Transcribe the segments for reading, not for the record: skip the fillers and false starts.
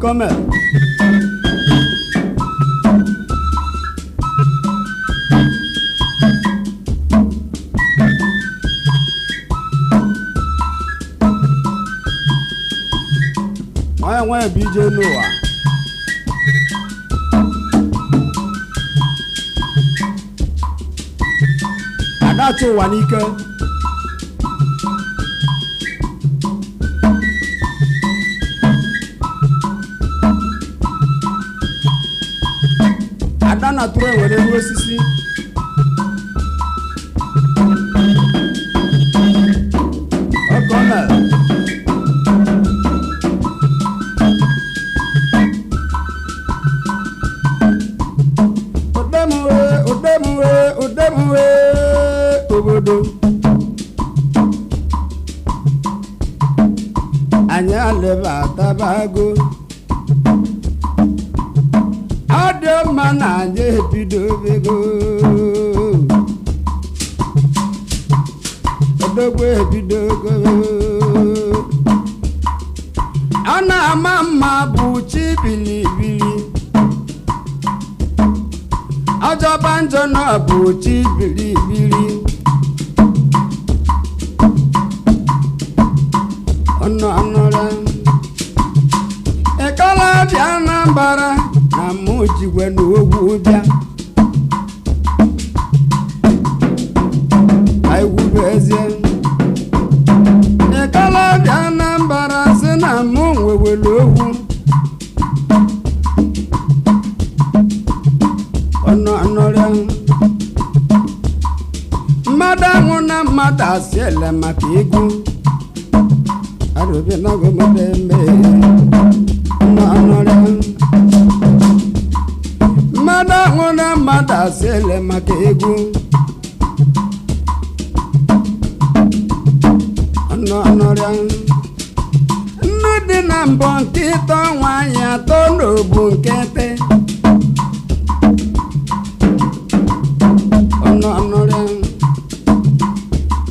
okome nwa bije n'ụwa adachi ụwa n'ike ada na tụrụ enwere elu osisi okome odemuwe obodo anyị aleba tabago ọ dị mma na anyị ebidobego odogwu ebidogo ọ na-ama mma bụ chi bilibili ọjọba njọ na bụ chi bilibili ọnọrọ ekala bịa na mbara na mụ jigwe n'ogwu bịa aiwuru ezie ekala bịa na mbara si na mụ nwewere ogwu ọnọrọ mmadụ ahụ na mmadụ asị ele maka egwu arụbịa n'agụmọdụ eme ọnọrọ mmadụ ahụ na mmadụ asị ele maka egwu ọnọrọ nnu dị na mbọ nke ịtọ nwaanyị atọ n'obu nkete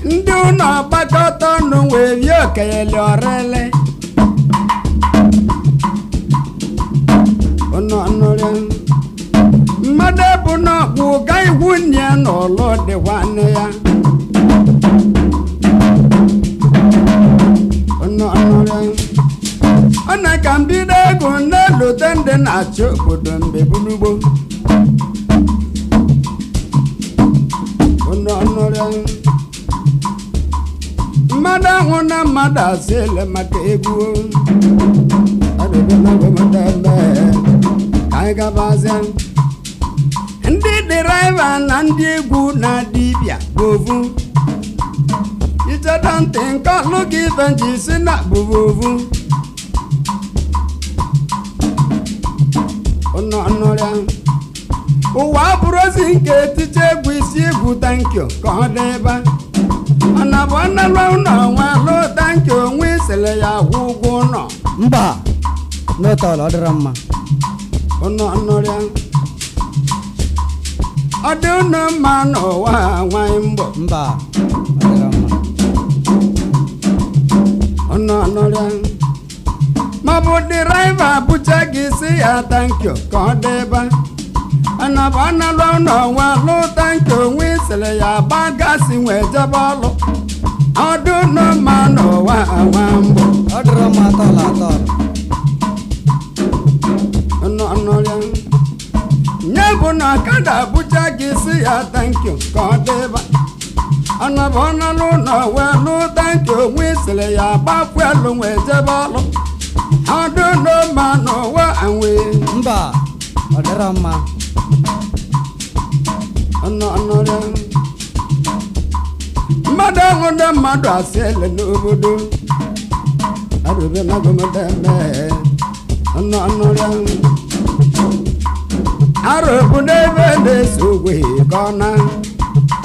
ndị ụlọ gbakọta ọnụ wee rie okeyeli ọrịle mmadụ ebu n'ọkpụ ga iwu nye n'ụlọ dị nwanne ya ọ na ka mbido ego na-elute ndị na-achị obodo mgbe bulugbo mmadụ ahụ na mmadụ asị ele maka egwu anyị gabazie ndị dịraiva na ndị egwu na dibịa bovu icheta ntị nke ọlụ gị ife nji si na bovu ụwa abụrụzi nke etiche egwu isi egwu tankio ka ọ dị ebe ọ na-abụ analụ ụlọ nwa lụ tankio onwe isele ya kwụ ụgwọ ụlọ mba n'ụtọọla ọ dịrọ mma ọnọrịa ọ dị ụnụ mma n'ụwa nwanyị mbọ mba ọ dịrọ mma ọnọrịa maọbụ dịraiva bụcha gị si ya tankio ka ọ dị ebe anabụ analụ ụlọ nwa lụ tankio onwe isele ya gba gasị nwee jebe ọlụ ọ dị ụnụ mma n'ụwa nwa mbọ ọ dịrọ mma atọọla atọọla nye bụ na ọkada bụcha gị si ya tankio ka ọ dị ebe anabụ analụ ụlọ wee lụ tankio onwe isele ya gbapụ elu nwee jebe ọlụ ọ dị ụnụ mma n'ụwa anwe mba ọ dịrọ mma mmadụ ahụ ndị mmadụ asị ele n'obodo arụbe na agụmọdụ eme arụ bụ n'ebe na-eso ogwe ka ọ na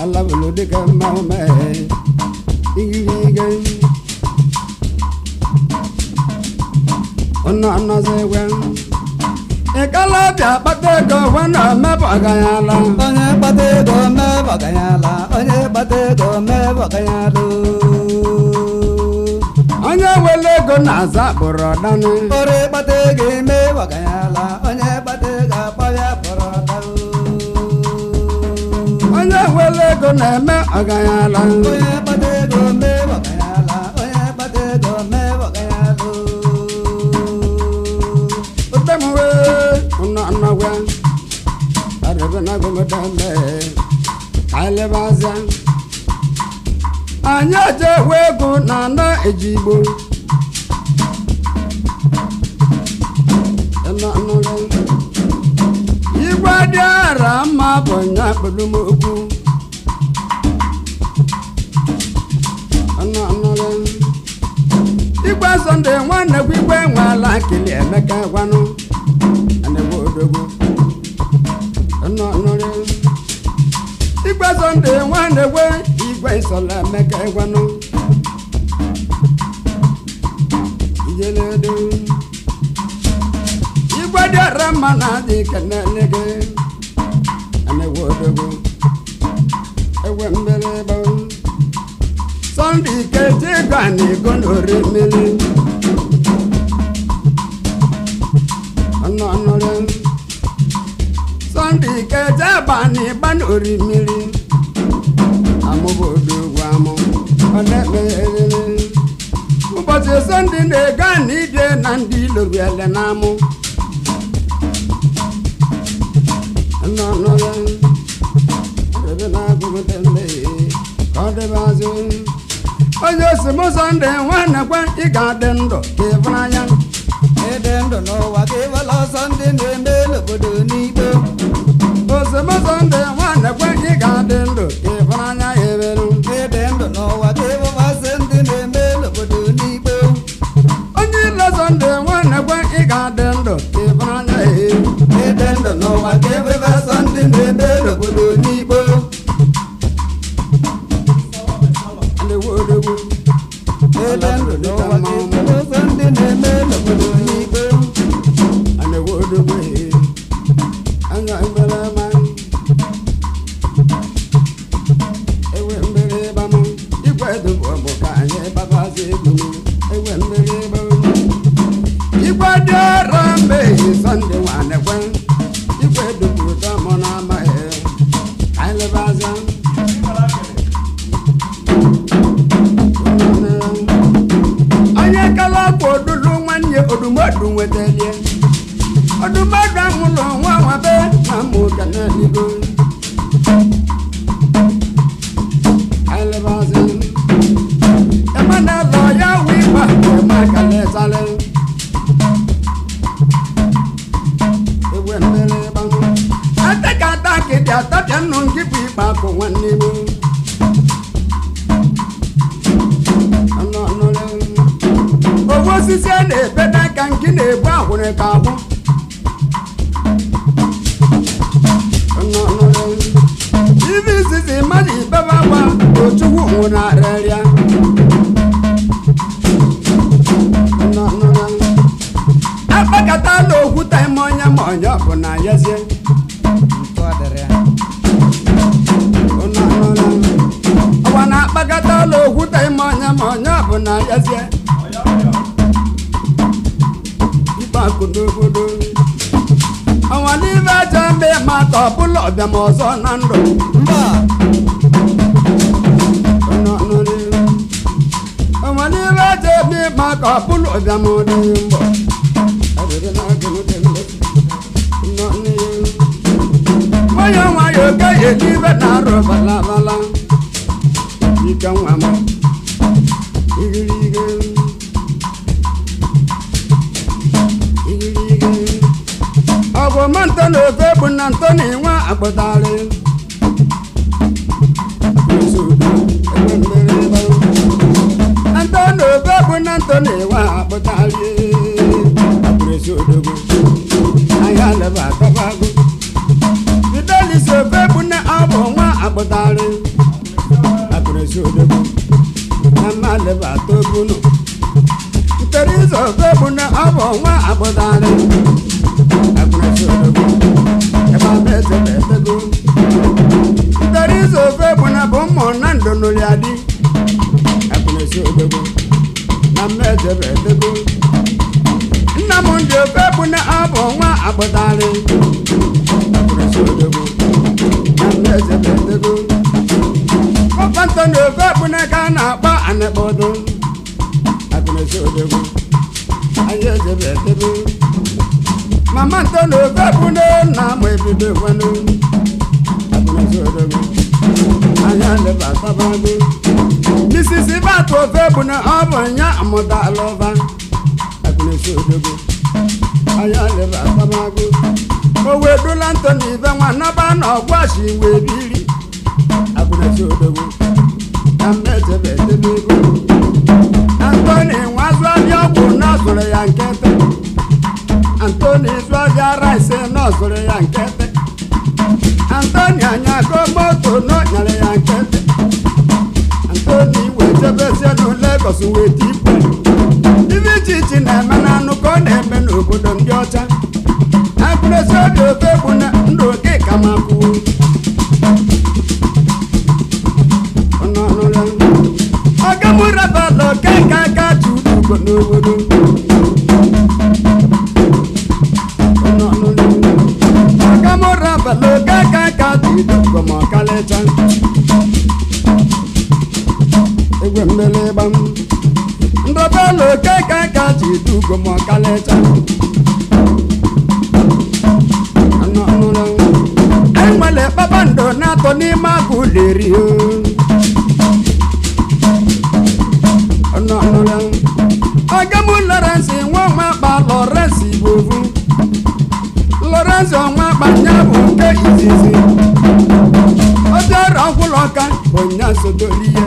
alabụlụ dịka mmanwụ mee igirige ọnọzi egwe ịkala bịa kpata ego gwa na mebọganyala onye kpata ego mebọganyala onye kpata ego mebọganyala onye wele ego na-aza kpụrụ ọdanụ ore kpata ego eme ọganyala onye kpata ego akpọbịa kpọrọ ọda onye wele ego na-eme ọganyala onye kpata ego mee ọganyala onye kpata ego mee ọganyala otemuwe ụnọnọgwa arịbịnagomedeme alịbaza anyị eje ewe ego na ana ejigbo igwe dị ara mma bụ nya kpụlụmokwu igwe sọnde nwanne gwa igwe nwe ala kili emeka gwanụ anegwe odogwu igwe sọnde nwanne gwe igwe isola emeka gwanụ ijeledo igwe dị ara mma na adị kenelege anegwe odogwu egwe mbere bụ sọnde ikeji gwa na ego na ori mmiri ọnọnọrọ sọnde ikeji aba na ịgba na ori mmiri amụbodo ugwu amụ ọ na-ekpeghere ụbọchị sọnde na-ega na ije na ndị ilobiele na amụ ọnọnọrọ ebe na-agụgụte mmehie ka ọ dịbe azụ onye osim sọnde nwanne kwe ị ga-adị ndụ ka ịfụnanya ịdị ndụ n'ụwa ka ịbala ọsọ ndị na-eme n'obodo n'igbo osim sọnde nwanne kwe ị ga-adị ndụ ka ịfụnanya ya eberu ịdị ndụ n'ụwa ka ịbụbasị ndị na-eme n'obodo n'igbo onye ile sọnde nwanne kwe ị ga-adị ndụ ka ịfụnanya ya eberu ịdị ndụ n'ụwa ka ịbụbasị ndị na-eme n'obodo n'igbo adịwo odogwu ịdị ndụ n'ụwa ka ịbụbasị ndị na-eme n'obodo n'igbo adịwo odogwu anya mbere ma ewe mbere ịbamụ igwe dụbụ bụ ka anyị babazi egwu ewe mbere ịbamụ igwe dị ọrụ mmehie sọnde nwanne kwe igwe dụbụ ụtọ mụ na amaghị anyị lebaza onye kala akwa odulu nwanne odumodu nwetalie odumodu amụlụ nwa nwabe na mụ ganaligo elebazi emana lọ ya wụ ịgba ema kalesale egwe mmiri gbanụ atakata kịdị atapịa nnụ nkịpụ ịkpa akụ nwanne m owu osisi a na-ebe n'aka nke na-ebu ahụrụ ka ahụ ibe izizi mmadụ ibebe agba ochukwu nwụrụ arịrịa akpakọtala okwuta ime onye ma onye ọ bụ na yazie ntụ adịrị ya ọwa na-akpakọtala okwuta ime onye ma onye ọ bụ na yazie ikpe akụ n'obodo ọnwa n'ibe aja mbe ma ka ọ bụla ọbịa ma ọzọ na ndụ mba ọnwa n'ibe aja ebe ma ka ọ bụla ọbịa ma ọ dị mbọ nwayọ nwayọ oge elibe na-arụ balabala ike nwa m igirige ọgwụ ma ntọ na ofe bụ na ntọ na-enwe akpụtarị ntọ na ofe bụ na ntọ na-enwe akpụtarị anya leba akabago fidelis ofe bụ na abụ nwa akpụtarị akụrụsi odogwu na mma leba atobunu nteriza ofe bụ na abụ nwa akpụtarị nteriza ofe bụ na bụ mmụ na ndonoliadị akụrụsi odogwu na mmejebe edego nna m ndị ofe bụ na abụ nwa agbụdarị akụnesi odego na mmejebe edego kọfantọ na ofe bụ na ka a na-akpọ anekpodo akụnesi odego anyị ejebe edego mama ntọ na ofe bụ na nna m ebido kwenu akụnesi odego anyị aleba tabago misisi batụ ofe bụ na ọ bụ nya amụta alọba akụnesi odego anyị aleba tabago owe dula ntọ na ibe nwa naba na ọgwashi wee biri akụnesi odego na mmejebe edebe ego Antoni nwazụ abịa ọgwụ na zụrụ ya nkete Antoni zụ abịa rice na zụrụ ya nkete Antoni anyago moto na nyere ya nkete Antoni wee jebezie na Lagos wee tipụ ibe iche iche na-eme na anụ ka ọ na-eme n'obodo ndị ọcha akụnesi obi ofe bụ na ndụ oke ka ma kwuo ọgamụrabalo keka ka chudugo n'obodo ọgamụrabalo keka ka chudugo ma ọkalịcha egwe mmelịgba ndọbalo keka ka chudugo ma ọkalịcha enwere kpakpando na-atọ n'ime agụ leri ọgamụ Lawrence nwa ọnwakpa Lawrence Igbovu Lawrence ọnwakpa nya bụ nke izizi obiọra ọkwụlọ ọka bụ nya sodolihe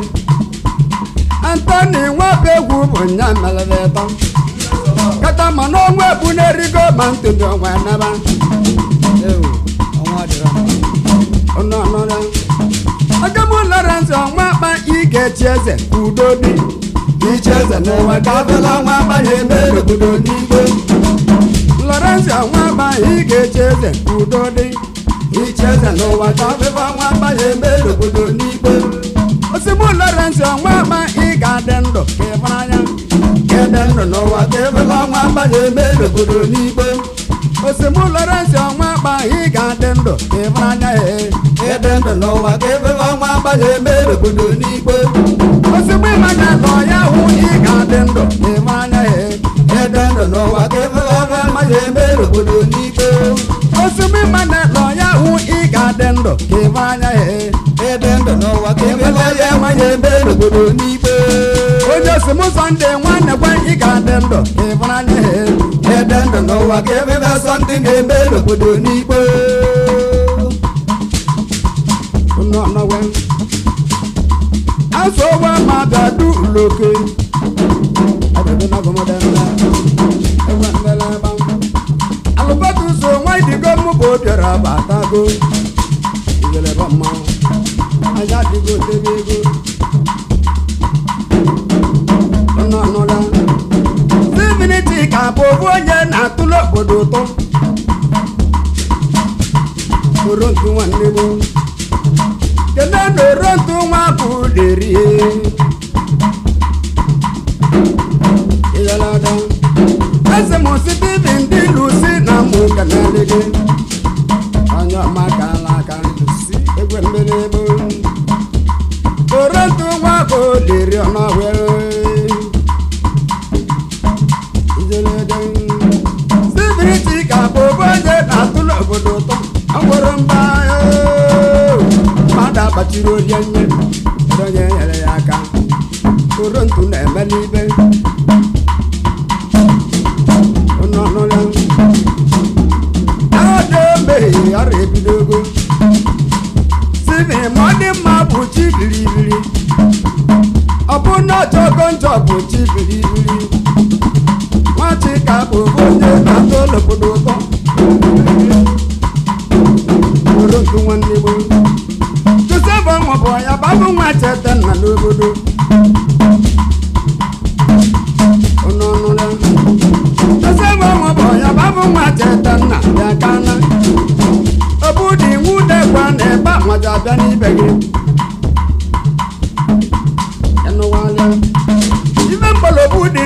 Antoni nwabegwu bụ nya melere ịtọ kata ma n'ọnwa ebu na-erigo ma ntụdị ọnwa naba ọgamụ Lawrence ọnwakpa ị ga-echi eze udo dị iche eze n'ụwa ka abịala nwa agbanye eme n'obodo n'igwe Lawrence ọnwakpa ị ga-echi eze udo dị iche eze n'ụwa ka abịala nwa agbanye eme n'obodo n'igwe osimụ Lawrence ọnwakpa ị ga-adị ndụ ka ịfụnanya ka ịdị ndụ n'ụwa ka abịala nwa agbanye eme n'obodo n'igwe osimụ Lawrence ọnwakpa ị ga-adị ndụ ka ịfụnanya ịdị ndụ n'ụwa ka abịala nwa agbanye eme n'obodo n'igwe osimụ ịmanya lọ ya hụ ị ga-adị ndụ ịma anya ịdị ndụ n'ụwa ka ịfụlọba mmanya eme n'obodo n'ikpe osimụ ịmanya lọ ya hụ ị ga-adị ndụ ka ịma anya ịdị ndụ n'ụwa ka ịfụlọba mmanya eme n'obodo n'ikpe onye osimụ Sunday nwanne gwa ị ga-adị ndụ ka ịma anya ịdị ndụ n'ụwa ka ịfụlọba Sunday ga-eme n'obodo n'ikpe asowa madadu loke adadana gomadana ewandalaba alubatu so nwai digo mu bo biara batago igele bamma aya digo tebego no la 3 minutes ka bo onye na tulo bodo to orontu nwanne bo kena n'orontu nwa bụ deri iyalada eze m Steven dị lusi na mụ kanalege anya maka alaka egwe mmiri ebo orontu nwa bụ deri ọnọwere ijelede Steven Chika bụ onye na-atụlụ obodo ụtọ ọgwụrụ mba agbachiri orie nye onye nyere ya aka orontu na-eme n'ibe ada emeghe ọrụ ebidogo Steven ma ọ dị mma bụ chi bilibili ọ bụ na ọchọgo njọ bụ chi bilibili Nwachika bụ onye na-atụ olobodo ụtọ orontu nwanne gboo bụ ya babụ nwa cheta nna n'obodo bụ ya babụ nwa cheta nna ya kana obodo iwu degwa na ebe nwaja abịa n'ibe gị ibe mgbolobu dị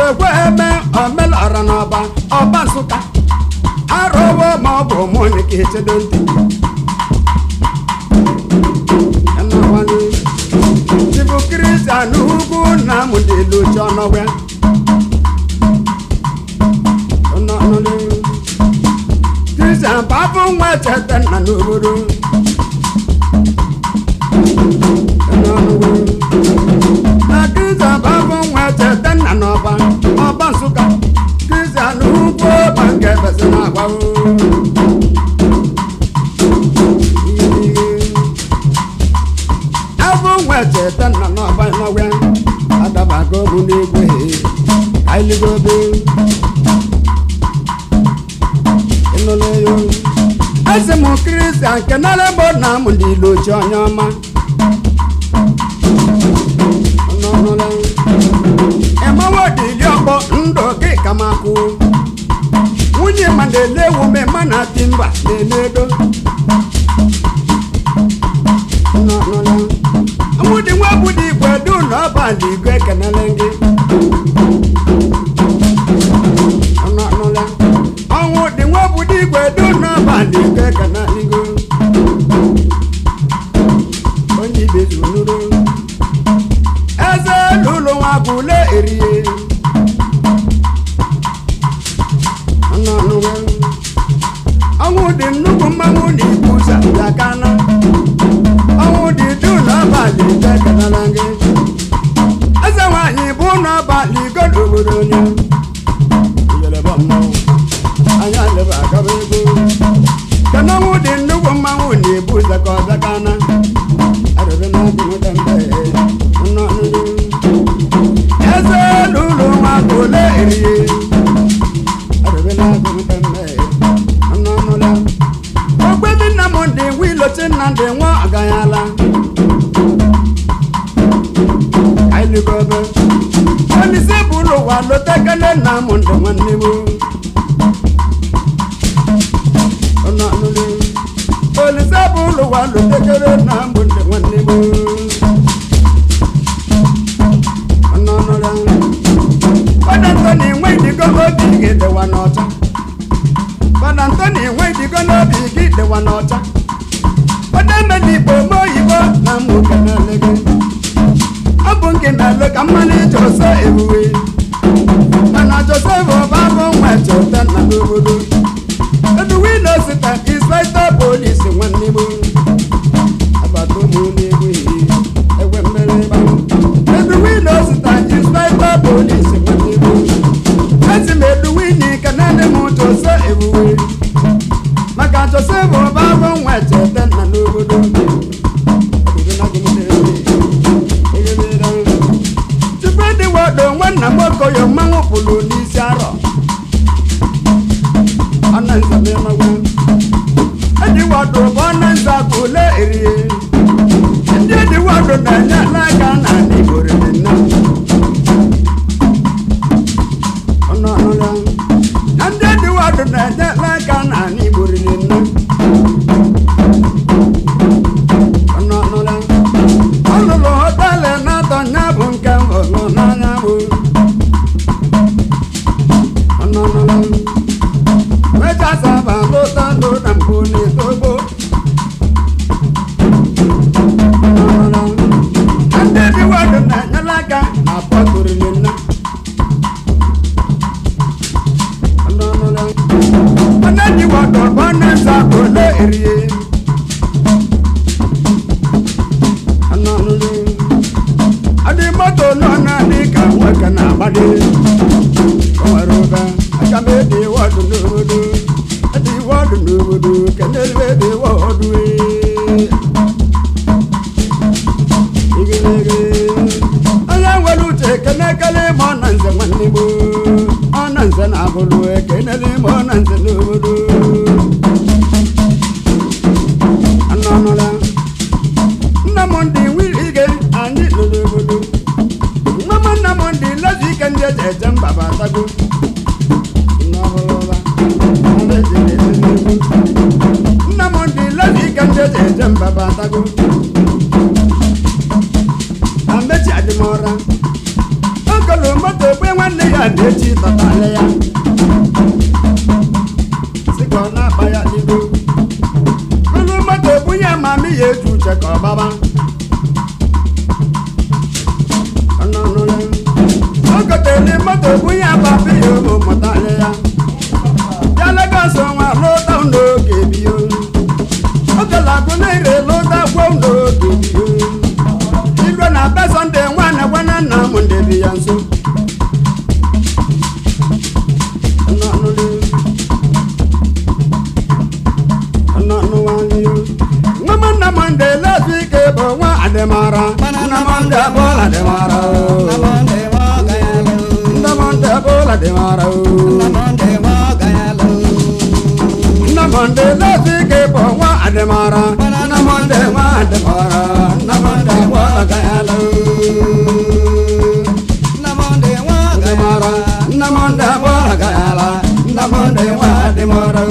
ekwe eme omelọra n'ọba ọba Nsụka arụwo ma ọ bụ mụnị ka echedo ntị Chibu Kristian ugwu na mụdị lochi ọnọwe Kristian babụ nwa cheta nna n'obodo na Kristian babụ nwa cheta nna n'ọba ọba Nsụka Kristian ugwu ma nke besi na-agba abụ nwa cheta nna n'ọba n'ọwe adabago bụ n'egwe ailigobe eze m Kristian kenara bụ na m dị ilochi onye ọma emawo dịli ọkpọ ndụ gị kamakụ nwunye ma na-ele ewume ma na timba na-enedo nwụdị nwa bụ dị igwe du na ọbalị igwe kenere gị ọnwụ dị nwa bụ dị igwe du na ọbalị igwe kenere gị onye ibezu nuru eze n'ụlọ nwa bụ ule erie ọnwụ dị nnukwu mmanwụ na ibu ụzọ yakana ọnwụ dị du n'ọbalị igwe kenere gị eze nwanyị bụ n'ọbalị igwe n'obodo onye iyeleba mmanwụ anya leba agaba ego kana ọnwụ dị nnukwu mmanwụ na ibu ụzọ ka ọ zakana arụbe na adị nweta mbe eze n'ụlọ nwa bụ ole erie arụbe na adị nweta mbe ogbebi nna m ndị nwa ilochi nna ndị nwa aganyala ailigobe olise bụ ụlọ ụwa lotekele nna m ndị nwanne m olise bụ ụlọ ụwa lotekele nna m ndị nwanne m Fada Ntoni nwe idigo obi gị dịwa n'ọcha Fada Ntoni nwe idigo n'obi gị dịwa n'ọcha Fada emedi igbo ome oyibo na mụ kenele gị ọ bụ nke na-ele ka mmanụ ije ọsọ ebube mana Joseph ọbabụ nwa cheta nna n'obodo eduwe n'osita inspector police nwanne m agbata ụmụ na-egwe egwe mmerịba eduwe n'osita inspector police nwanne m ezi m eduwe n'ike naanị m ụjọ ebube maka Joseph ọbabụ nwa cheta nna n'obodo Chipediwado nwanna m okoyo mmanwụ pụrụ n'isi arọ Ediwado bụ ọna nza ka ole erie ndị Ediwado na-enye n'aka na Igbo rere nna na ndị Ediwado na-enye n'aka na Igbo rere nna ọlụlụ họtelụ na-atọ nya bụ nke mbụ n'anya bụ mechasaba lụta ndụ na mpụ n'etogbo ndị Ediwado na-enyela aka na pọtụrụli nna ndị Ediwado bụ ọna nza ka ole erie adị moto nọ naanị ka nwoke na-agbado o nwere ụba aka m Ediwado n'obodo Ediwado n'obodo kenele Ediwado onye nwere uche kenekele ma ọ na nze nwanne m ọ na nze na-abụlụ ekenele ma ọ na nze n'obodo nna m ndị nwere ike anyị nọ n'obodo mama nna m ndị lezi ike ndị eji eje mba batago nna m ndị lezi ike ndị eji eje mba batago amechi adịmọra okolo moto egbe nwanne ya na-eji tọtala ya sikọ na-akpa ya n'ihu bulu moto bunye mami ya eju uche ka ọ gbaba ogoteli moto bunye papi ya ụmụ mụtala ya ya Lagos nwa lụta n'oge bio ogelago na-ere lụta gwo n'oge bio ilu na be Sunday nwanne gwana nna m ndebi ya nso nna Monde lezu ike bụ nwa adịmara nna Monde abụla adịmara nna Monde abụla adịmara nna Monde lezu ike bụ nwa adịmara nna Monde nwa adịmara nna Monde abụla adịmara nna Monde abụla adịmara nna Monde nwa adịmara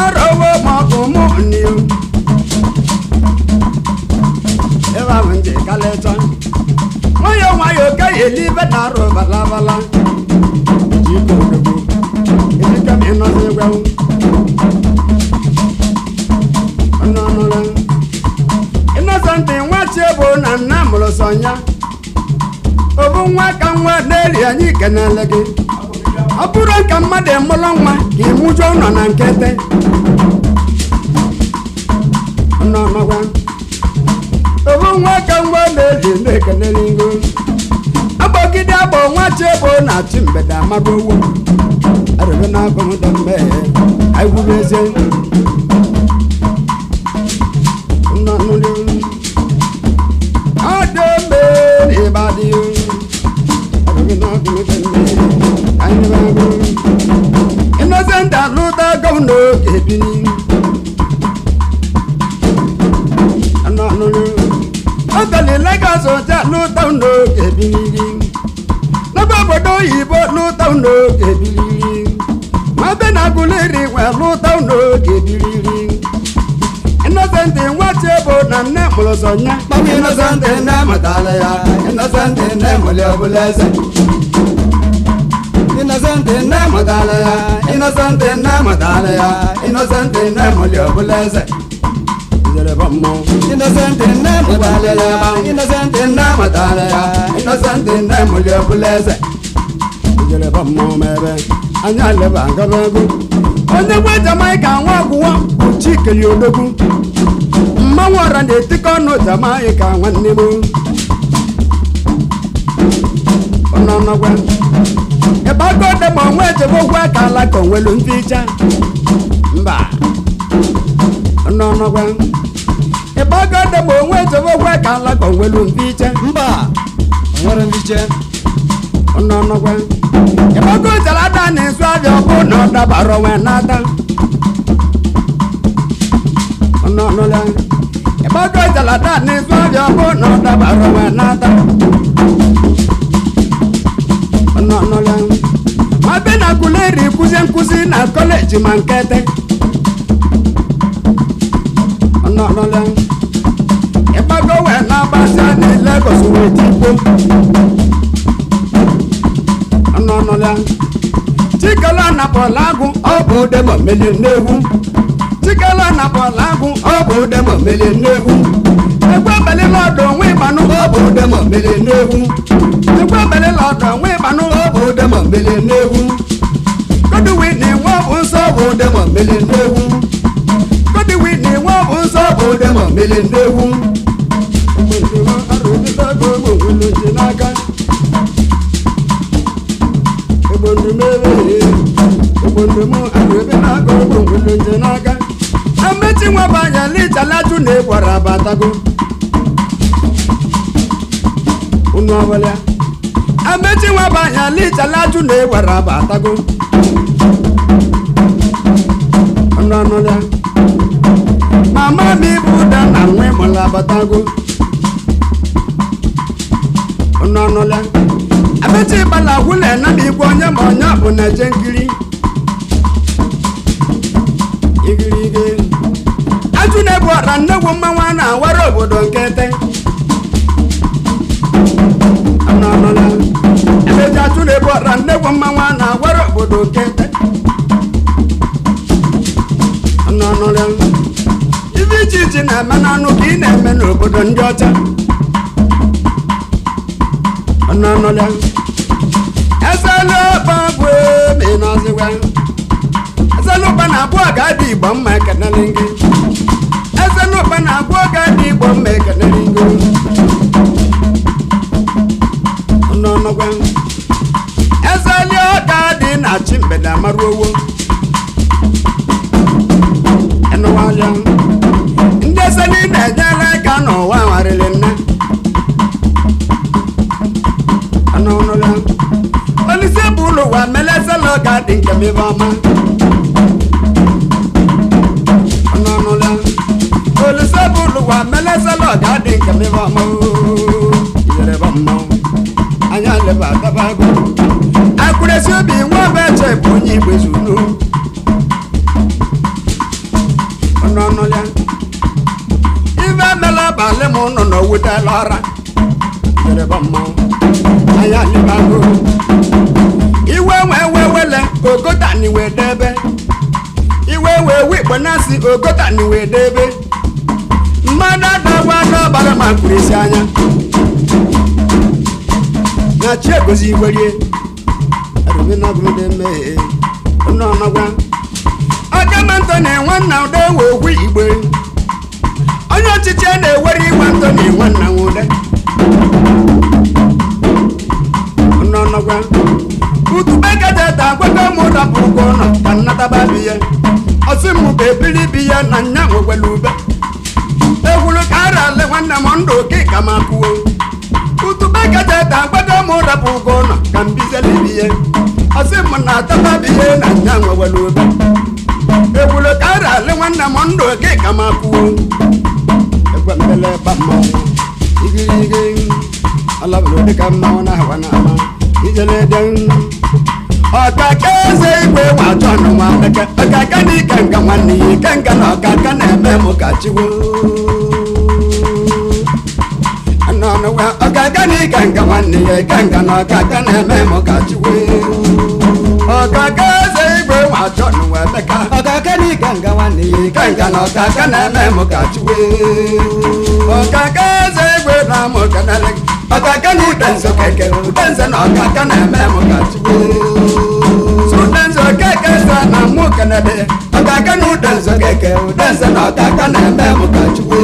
arowo mọkụ mụ n'iu ebe ahụ nje kaleta nwayọ nwayọ ka eli ibe na-arụ balabala jiko odogwu elika m ịnọzi gwewu ọnụọnụla ịnọsantị nwa chiebo na nna mụrụ sọnya obu nwa ka nwa na-eri anyị kenele gị ọ bụrụ ka mmadụ mụrụ nwa ka ịmụjọ nọ na nkete ọnụọnụgwa obu nwa ka nwa na-eji na-ekenere ngo agbọgide agbọ nwa chiebo na-achị mgbede amaba owo arụbe na-abụ m dambe aiwubezie nnọnụrụ ọdụ mbe n'ịbadị arụbe na-abụ m dambe aiwubezie Innocent alụta gọvanọ oge bini ọtọlị Lagos ọja lụta n'oge biliri n'ebe obodo oyibo lụta n'oge biliri ma be na Aguleri nwe lụta n'oge biliri Innocent nwa chiebo na nne mụrụ sọnya Innocent nne mụtara ya Innocent nne mụrụ ọbụla eze Innocent nne mụtara ya Innocent nne mụtara ya Innocent nne mụrụ ọbụla eze Innocent nne mụtara ya Innocent nne mụtara ya Innocent nne mụrụ ọbụla eze ijereba mmụọ mebe anya leba ngaba ego onye gwe Jamaica nwa ọgwụwa bụ Chikeli Odogwu mmanwụ ọra na-etikọ ọnụ Jamaica nwanne m ọnọnọgwa ebe aka ode ma onwe ejebe ogwu aka ala ka onwelu ndị icha mba ọnọnọgwa ebe aka ode ma onwe ejebe ogwu aka ala ka onwelu ndị iche mba nwere ndị iche ọnọnọgwa ebe aka ojara ada na-ezu abịa ọkụ na ọ dabara onwe n'ata ọnọnọgwa ebe aka ojara ada na-ezu abịa ọkụ na ọ dabara onwe n'ata ọnọnọgwa ma be na Aguleri nkụzi na kọleji ma nkete ọnọnọgwa ịgbago wee na-agbasa na Lagos wee tikpo ọnọnọgwa Chikelu anapụla agụ ọ bụ demo melie n'egwu Chikelu anapụla agụ ọ bụ demo melie n'egwu egwu ebelila ọdụ onwe ịgbanụ ọ bụ demo melie n'egwu egwu ebelila ọdụ onwe ịgbanụ ọ bụ demo melie n'egwu Godwin nwe ọ bụ nsọ ọ bụ demo melie n'egwu Godwin nwe ọ bụ nsọ ọ bụ demo melie n'egwu amechi nwa banya lichalaju na ịgbara abatago unu ọbụla amechi nwa banya lichalaju na ịgbara abatago ọnụọnụla mama m ibu ụda na nwa ịmụla abatago ọnụọnụla amechi gbala gwụle na igwe onye ma onye bụ na eje nkiri igirige ajụ na-ebu ọra nnegwu mmanwụ a na-awara obodo nkete ọnụọnụla mmanwụ na agwara obodo kete ọnọnọrọ ibe iche iche na-eme n'ọnụ ka ị na-eme n'obodo ndị ọcha ọnọnọrọ ezelu ọba bụ eme n'ọzịgwa ezelu ụba na-abụọ ga-adị igbo mma ekenere gị ezelu ụba na-abụọ ga-adị igbo mma ekenere gị ọnọnọgwa ezeli ọka dị na chi mgbede amarụ owo enụwalịa ndị ezeli na-enyere aka n'ụwa nwarịrị nne ọnọnọrọ olise bụ ụlọ ụwa mele ezeli ọka dị nke mebe ọma ọnọnọrọ olise bụ ụlọ ụwa mele ezeli ọka dị nke mebe ọma iyere bụ mmanwụ anya leba atabago akwụresi obi nwa bụ eche bụ onye igbe zuru ọnọnọrọ ibe emela abalị m nọ n'owutela ọra iyere bụ mmanwụ anya lebago iwe wee wewele ogotani wee debe iwe wee wikpo na-asị ogotani wee debe mmadụ adagwa n'ọbara ma kwurisi anya na chi egozi igwerie arụbe na ọgụmde mmehie ọnọnọgwa ọgamantọ na-enwe nna ụda ewe okwu igbe onye ọchịchị na-ewere igwe ntọ na-enwe nna nwụde ọnọnọgwa utube gajeta agwago m ụdapụ ụgwọ ụlọ ka nnataba biya ọsị m bụ ebili biya na nya nwewele ube egwuru ka ara ale nwanne m ndụ oke ka m akwuo utube gajeta agwago m ụdapụ ụgwọ ụlọ ka mbizeli biya ọsị m na-ataba biya na nya nwewele ube egwuru ka ara ale nwanne m ndụ oke ka m akwuo egwe mbele ba mmanwụ igirigi alabụrụ dịka mmanwụ na hawa na ama ijelede ọkaka eze igwe nwachọ ọnụnwa ọkaka na ike nga nwanne ya ike nga na ọkaka na-eme m ka chiwo ọnụnwa ọkaka na ike nga nwanne ya ike nga na ọkaka na-eme m ka chiwo ọkaka eze igwe nwachọ ọnụnwa emeka ọkaka na ike nga nwanne ya ike nga na ọkaka na-eme m ka chiwo ọkaka eze igwe na amụ kanale ọkaka na udenzo keke udenzo na ọkaka na-eme m ka chiwo udenzo keke sa na mụ kanade ọkaka na udenzo keke udenzo na ọkaka na-eme m ka chiwo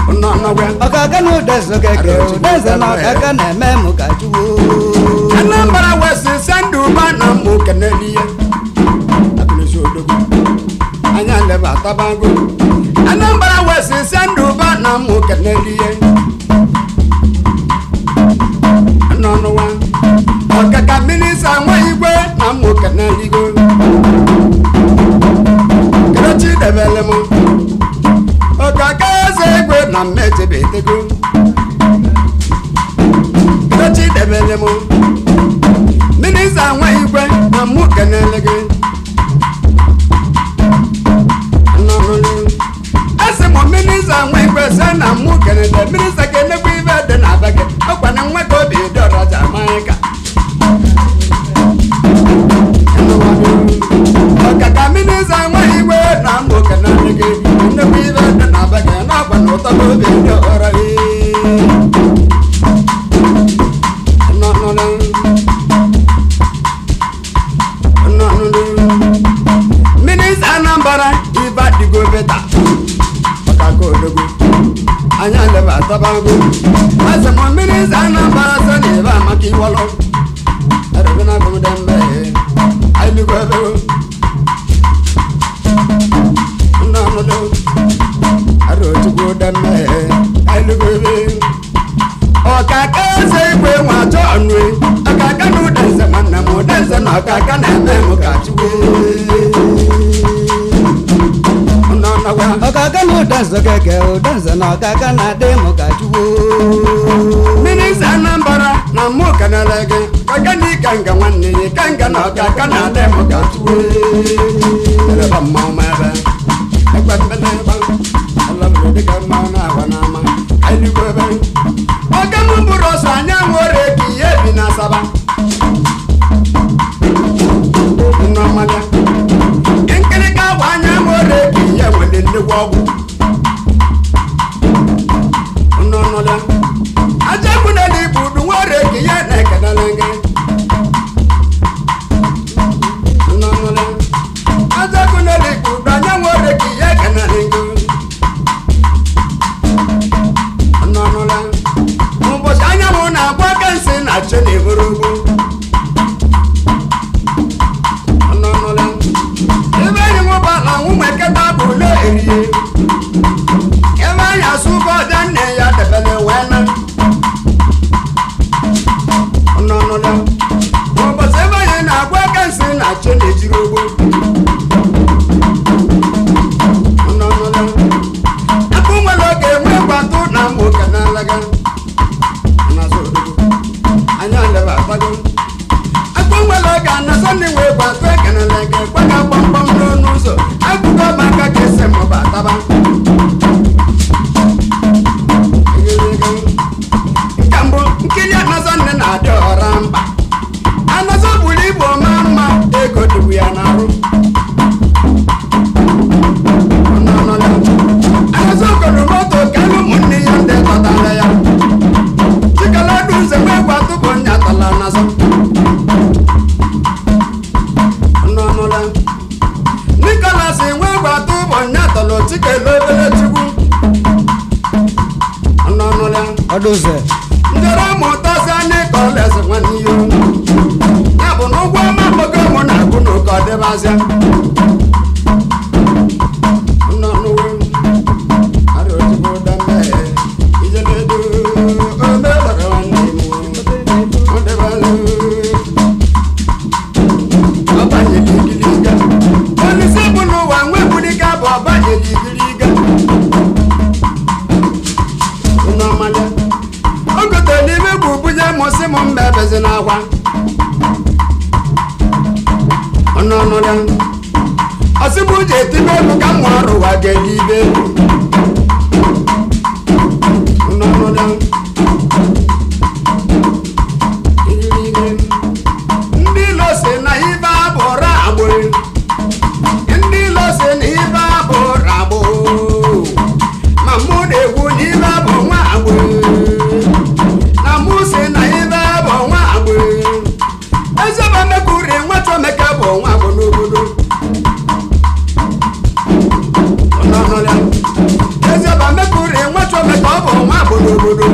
ọnọnọgwa ọkaka na udenzo keke udenzo na ọkaka na-eme m ka chiwo Anambra West Sandu ba na mụ kanadiye akụnesi odogwu anya leba atabago Anambra West Sandu ba na mụ kanadiye ọnọnọwa ọkaka minisa nwa igwe na mụ kanadigo kerechi debele m ọkaka eze igwe na mmechebe etego kerechi debele m minisa nwa igwe na mụ kanelege asị m minisa nwa igwe se na mụ kenede minisa ka enekwa ibe dị na aba gị ọkwa na nwa ka obi dị ọraja amaghị ka ọkaka minisa nwa igwe na mụ kenede gị enekwa ibe dị na aba gị na ọkwa na ụtọ ka obi dị ọra minisa Anambra ibe adịgo beta ọkaka odogwu anya leba atabago asị m minisa Anambra sọ na ebe amaka iwọlọ arụbe na agụmde mmehie ayịlụgo ebe nnọnụdụ arụ otukwu de mmehie ayịlụgo ebe ọkaka eze igwe nwachọ ọnụ ọkaka na udenze nwanne m udenze na ọkaka na-eme m ka chiwe ọnọnọgwa ọkaka na udenzo keke udenzo na ọkaka na-adị m ka chiwo minisa Anambra na mụ kanele gị ọka na ike nga nwanne ya ike nga na ọkaka na-adị m ka chiwe eleba mmanwụ m ebe egbe mbeleba alabụrụ dịka mmanwụ na-agwa n'ama ayịlụgo ebe ọka m bụrụ ọsọ anya nwere ka ihe bi na-achị na-eburu ugwu ọnọnụla ebe anyị nwụbala nwụmụ eketa bụ ụlọ erie ebe anyị asụ ụgwọ ọja nne ya debele wee na ọnọnụla ụbọchị ebe anyị na-agwa aka nsị na-achị na-ejiri ugbo ọnọnụla akụ nwere oge enwe gwatụ na mgbe oke na-alaga anya leba atago akụ nwere oge anasọ ndị wee gwatụ ekenele gị gbaga gbamgbam n'ọnụ ụzọ akụkọ maka ka esi mụba ataba nke mbụ nkiri anasọ nne na-adị ọra mkpa anasọ buru ibu ọma mma ego dịbu ya n'arụ anasọ goro moto kelu ụmụnne ya ndị tọtara ya chikeledu nze wee gwatụ bụ nyatala anasọ Nicholas wee gwatụ bụ nyatala chikele obere chukwu ọdụze njere mụtazi anyị ka ọ lezi nwanne ya ya bụ na ụgwọ ọma mgbogo mụ na-agụ n'oke ọ dịbazịa Onye bụ n'ụwa nwebuniga bụ ọbanyeli igiriga o gotere n'ime bụ bunye mụsị m mba ebezi n'akwa ọnụnụla ọsịbụ ji etibe elu ka mụ ọrụ ụwa ga-eli ibe ọnụnụla ndị ilo si na ibe abụrụ agbụrụ ndị ilo si na ibe abụrụ agbụrụ ma mụ na-egwu na ibe bụ nwa agbụrụ na mụ si na ibe bụ nwa agbụrụ ezeba mekuri nwata omeke bụ nwa agbụ n'obodo ezeba mekuri nwata omeke ọ bụ nwa agbụ n'obodo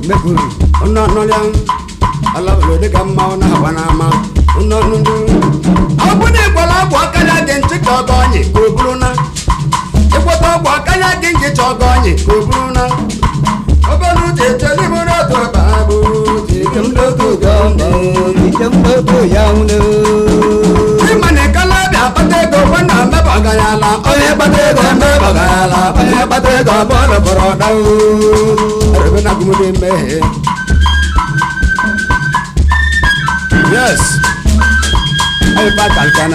mekuru ọnọnọlịa alabụlụ dịka mmanwụ na-agba n'ama nnọnụndụ ọ bụ na ịgbara ọgwụ akarịa gị ntị ka ọgọ ọnyị ka o buru na ịgbata ọgwụ akarịa gị njicha ọgọ ọnyị ka o buru na obere uche echelibụrụ otu ọba bụ ịma na ịkala bịa kpata ego gwa na mmebọgaghị ala onye kpata ego mmebọgaghị ala onye kpata ego bọọlụ bọrọ ọdaụ ebe na agụmụdị mmehie yes, I back and can